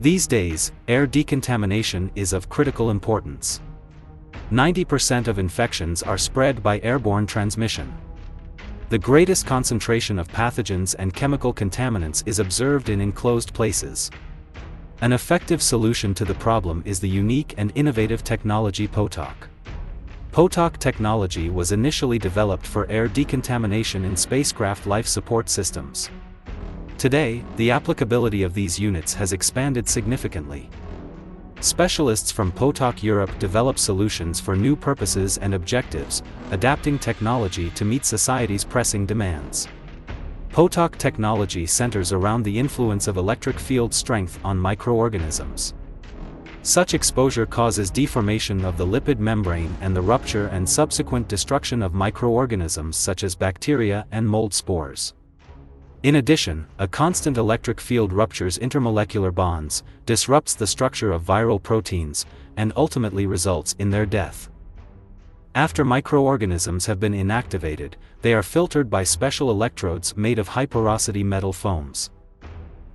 These days, air decontamination is of critical importance. 90% of infections are spread by airborne transmission. The greatest concentration of pathogens and chemical contaminants is observed in enclosed places. An effective solution to the problem is the unique and innovative technology POTOK. POTOK technology was initially developed for air decontamination in spacecraft life support systems. Today, the applicability of these units has expanded significantly. Specialists from POTOK Europe develop solutions for new purposes and objectives, adapting technology to meet society's pressing demands. POTOK technology centers around the influence of electric field strength on microorganisms. Such exposure causes deformation of the lipid membrane and the rupture and subsequent destruction of microorganisms such as bacteria and mold spores. In addition, a constant electric field ruptures intermolecular bonds, disrupts the structure of viral proteins, and ultimately results in their death. After microorganisms have been inactivated, they are filtered by special electrodes made of high-porosity metal foams.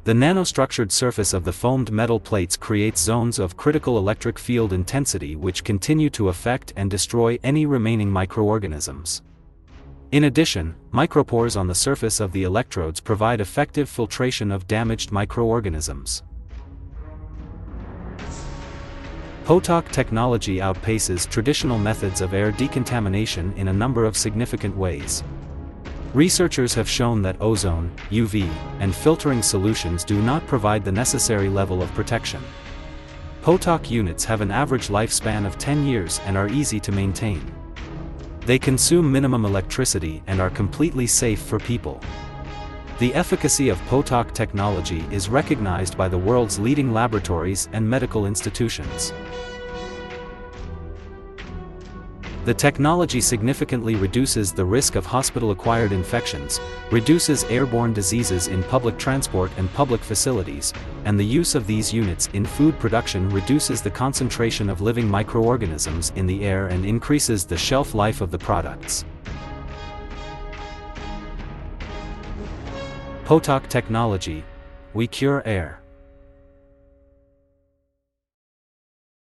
The nanostructured surface of the foamed metal plates creates zones of critical electric field intensity which continue to affect and destroy any remaining microorganisms. In addition, micropores on the surface of the electrodes provide effective filtration of damaged microorganisms. POTOK technology outpaces traditional methods of air decontamination in a number of significant ways. Researchers have shown that ozone, UV, and filtering solutions do not provide the necessary level of protection. POTOK units have an average lifespan of 10 years and are easy to maintain. They consume minimum electricity and are completely safe for people. The efficacy of POTOK technology is recognized by the world's leading laboratories and medical institutions. The technology significantly reduces the risk of hospital-acquired infections, reduces airborne diseases in public transport and public facilities, and the use of these units in food production reduces the concentration of living microorganisms in the air and increases the shelf life of the products. POTOK technology. We cure air.